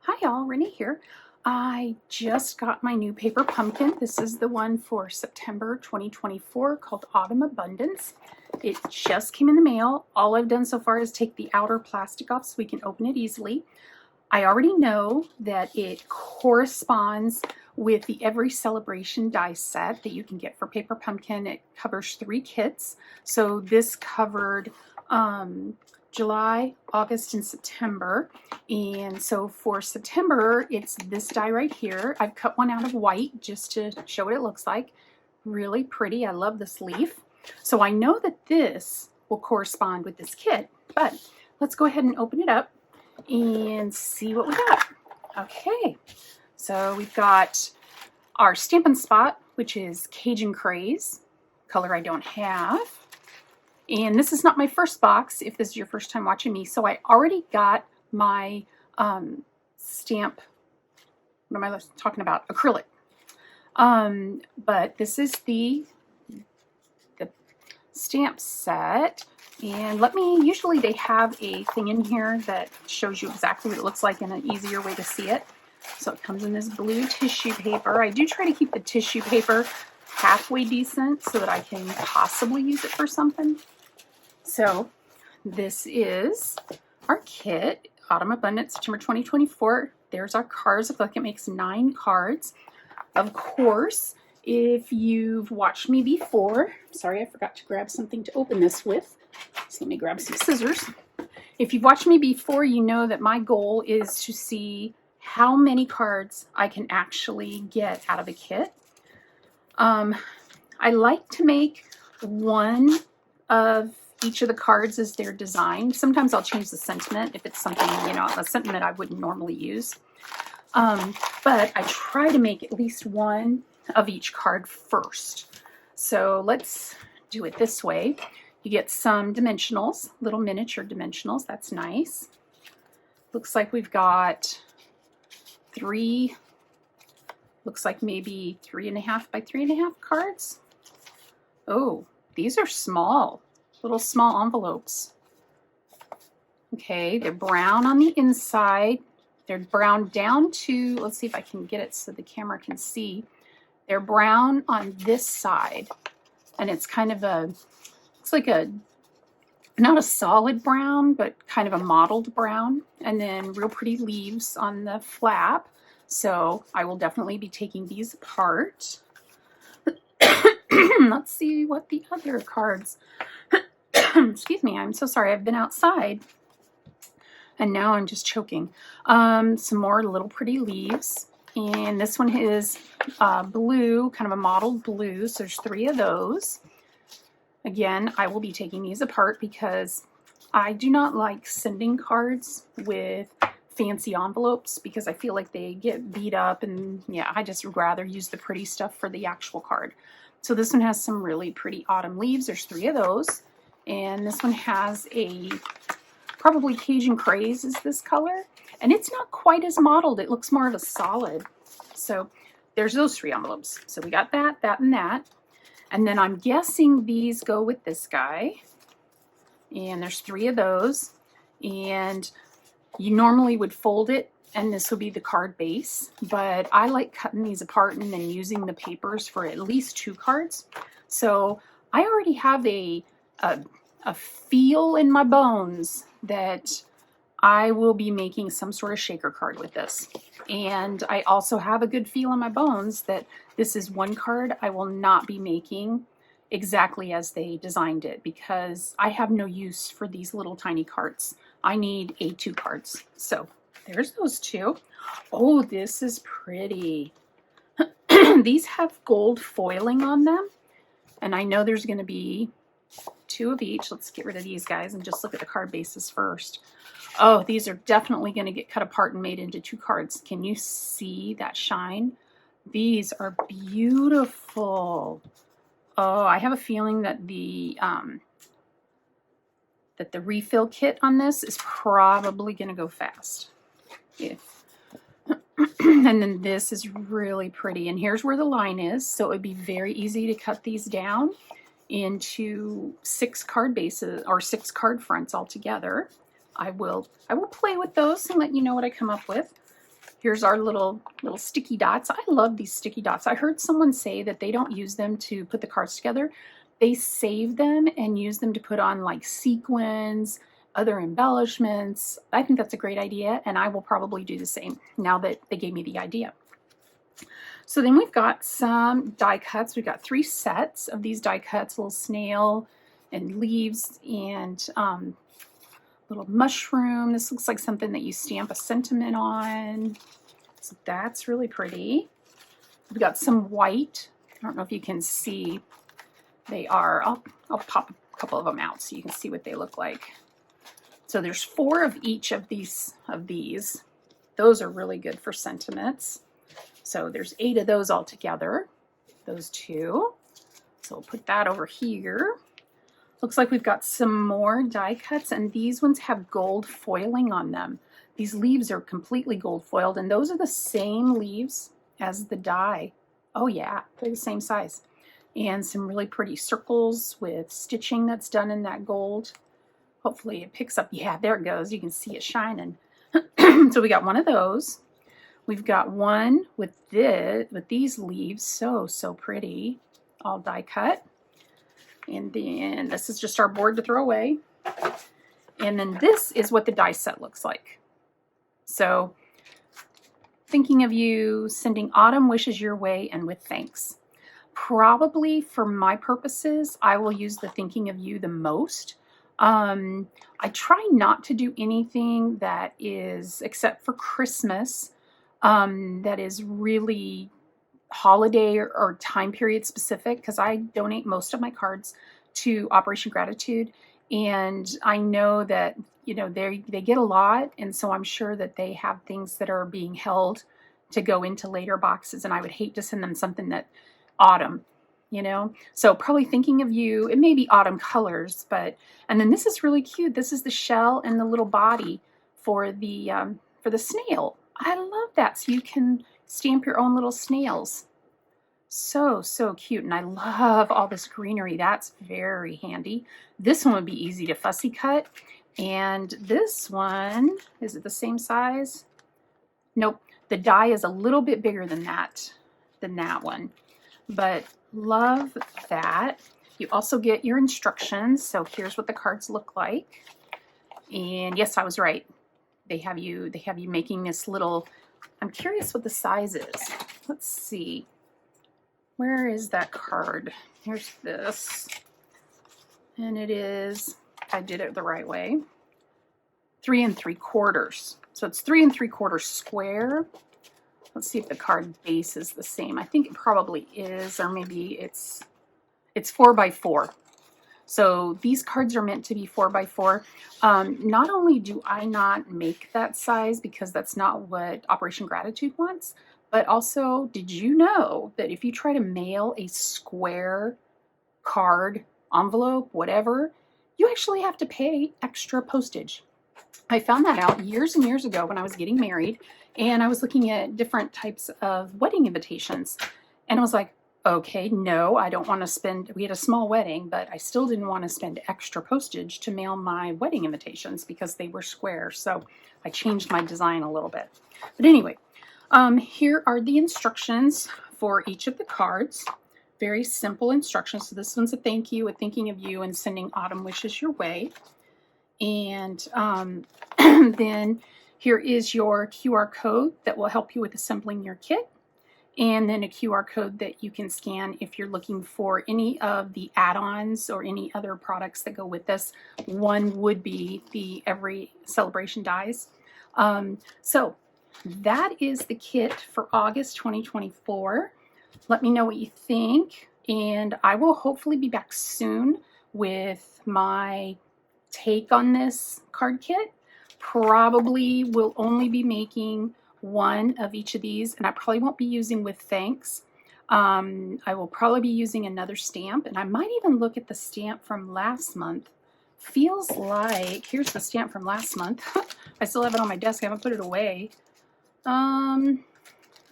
Hi y'all, Renee here. I just got my new paper pumpkin. This is the one for September 2024 called Autumn Abundance. It just came in the mail. All I've done so far is take the outer plastic off so we can open it easily. I already know that it corresponds with the Every Celebration die set that you can get for paper pumpkin. It covers 3 kits. So this covered July, August, and September. And so for September, it's this die right here. I've cut one out of white just to show what it looks like. Really pretty. I love this leaf. So I know that this will correspond with this kit, but let's go ahead and open it up and see what we got. Okay, so we've got our Stampin' Spot, which is Cajun Craze, color I don't have. And this is not my first box, if this is your first time watching me. So I already got my stamp, what am I talking about? Acrylic. But this is the stamp set. And usually they have a thing in here that shows you exactly what it looks like and an easier way to see it. So it comes in this blue tissue paper. I do try to keep the tissue paper halfway decent so that I can possibly use it for something. So this is our kit, Autumn Abundance, September 2024. There's our cards. It looks like it makes 9 cards. Of course, if you've watched me before, sorry, I forgot to grab something to open this with. So let me grab some scissors. If you've watched me before, you know that my goal is to see how many cards I can actually get out of a kit. I like to make one of each of the cards as they're designed. Sometimes I'll change the sentiment if it's something, a sentiment I wouldn't normally use. But I try to make at least one of each card first. So let's do it this way. You get some dimensionals, little miniature dimensionals. That's nice. Looks like we've got 3, looks like maybe 3.5 by 3.5 cards. Oh, these are small, little small envelopes. Okay, they're brown on the inside. They're brown down to, let's see if I can get it so the camera can see. They're brown on this side. And it's kind of it's like not a solid brown, but kind of a mottled brown. And then real pretty leaves on the flap. So I will definitely be taking these apart. Let's see what the other cards. Excuse me, I'm so sorry. I've been outside. And now I'm just choking. Some more little pretty leaves. And this one is blue, kind of a mottled blue. So there's 3 of those. Again, I will be taking these apart because I do not like sending cards with fancy envelopes because I feel like they get beat up, and yeah, I just would rather use the pretty stuff for the actual card. So this one has some really pretty autumn leaves. There's 3 of those. And this one has probably Cajun Craze is this color. And it's not quite as mottled. It looks more of a solid. So there's those 3 envelopes. So we got that, that, and that. And then I'm guessing these go with this guy. And there's 3 of those. And you normally would fold it, and this would be the card base. But I like cutting these apart and then using the papers for at least 2 cards. So I already have a feel in my bones that I will be making some sort of shaker card with this. And I also have a good feel in my bones that this is one card I will not be making exactly as they designed it because I have no use for these little tiny cards. I need A2 cards. So there's those 2. Oh, this is pretty. These have gold foiling on them. And I know there's going to be 2 of each. Let's get rid of these guys and just look at the card bases first. Oh, these are definitely going to get cut apart and made into 2 cards. Can you see that shine? These are beautiful. Oh, I have a feeling that the refill kit on this is probably going to go fast. And then this is really pretty. And here's where the line is. So it would be very easy to cut these down into 6 card bases or 6 card fronts altogether. I will play with those and let you know what I come up with. Here's our little sticky dots. I love these sticky dots. I heard someone say that they don't use them to put the cards together. They save them and use them to put on like sequins, other embellishments. I think that's a great idea, and I will probably do the same now that they gave me the idea. So then we've got some die cuts. We've got 3 sets of these die cuts, little snail and leaves and little mushroom. This looks like something that you stamp a sentiment on. So that's really pretty. We've got some white. I don't know if you can see. They are, I'll pop a couple of them out so you can see what they look like. So there's 4 of each of these. Those are really good for sentiments. So there's 8 of those all together, those 2. So we'll put that over here. Looks like we've got some more die cuts, and these ones have gold foiling on them. These leaves are completely gold foiled, and those are the same leaves as the die. Oh yeah, they're the same size. And some really pretty circles with stitching that's done in that gold. Hopefully it picks up. Yeah, there it goes. You can see it shining. So we got one of those. We've got one with these leaves, so pretty, all die cut. And then this is just our board to throw away. And then this is what the die set looks like. So, thinking of you, sending autumn wishes your way, and with thanks. Probably for my purposes, I will use the thinking of you the most. I try not to do anything that is, except for Christmas, that is really holiday or time period specific, because I donate most of my cards to Operation Gratitude, and I know that they get a lot, and so I'm sure that they have things that are being held to go into later boxes, and I would hate to send them something that autumn, so probably thinking of you. It may be autumn colors, and then this is really cute. This is the shell and the little body for the snail. I love that. So you can stamp your own little snails. So cute. And I love all this greenery. That's very handy. This one would be easy to fussy cut. And this one, is it the same size? Nope. The die is a little bit bigger than that one. But love that. You also get your instructions. So here's what the cards look like. And yes, I was right. They have you making this little, I'm curious what the size is. Let's see. Where is that card? Here's this. And it is, I did it the right way, 3 3/4. So it's 3 3/4 square. Let's see if the card base is the same. I think it probably is, or maybe it's 4 by 4. So these cards are meant to be 4 by 4. Not only do I not make that size because that's not what Operation Gratitude wants, but also, did you know that if you try to mail a square card, envelope, whatever, you actually have to pay extra postage? I found that out years and years ago when I was getting married, and I was looking at different types of wedding invitations, and I was like, okay, no, I don't want to spend, we had a small wedding, but I still didn't want to spend extra postage to mail my wedding invitations because they were square. So I changed my design a little bit. But anyway, here are the instructions for each of the cards. Very simple instructions. So this one's a thank you, a thinking of you, and sending autumn wishes your way. And then here is your QR code that will help you with assembling your kit. And then a QR code that you can scan if you're looking for any of the add-ons or any other products that go with this. One would be the Every Celebration dies. So that is the kit for August 2024. Let me know what you think, and I will hopefully be back soon with my take on this card kit. Probably will only be making one of each of these, and I probably won't be using with thanks. I will probably be using another stamp, and I might even look at the stamp from last month. Feels like, here's the stamp from last month. I still have it on my desk. I haven't put it away.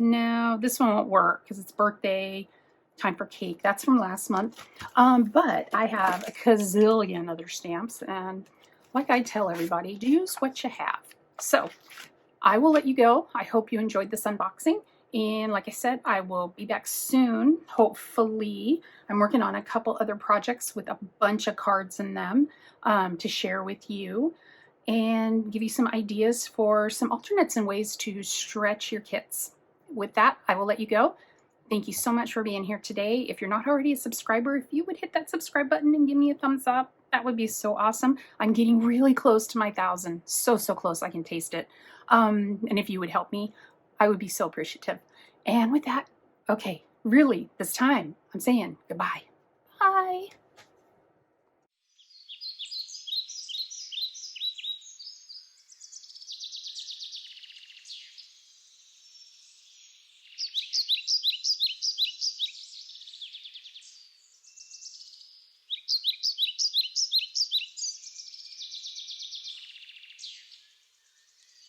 No, this one won't work because it's birthday, time for cake. That's from last month. But I have a gazillion other stamps, and like I tell everybody, use what you have. So I will let you go. I hope you enjoyed this unboxing. And like I said, I will be back soon, hopefully. I'm working on a couple other projects with a bunch of cards in them to share with you and give you some ideas for some alternates and ways to stretch your kits. With that, I will let you go. Thank you so much for being here today. If you're not already a subscriber, if you would hit that subscribe button and give me a thumbs up, that would be so awesome. I'm getting really close to my 1,000. So close. I can taste it. And if you would help me, I would be so appreciative. And with that, okay, really, this time, I'm saying goodbye. Bye.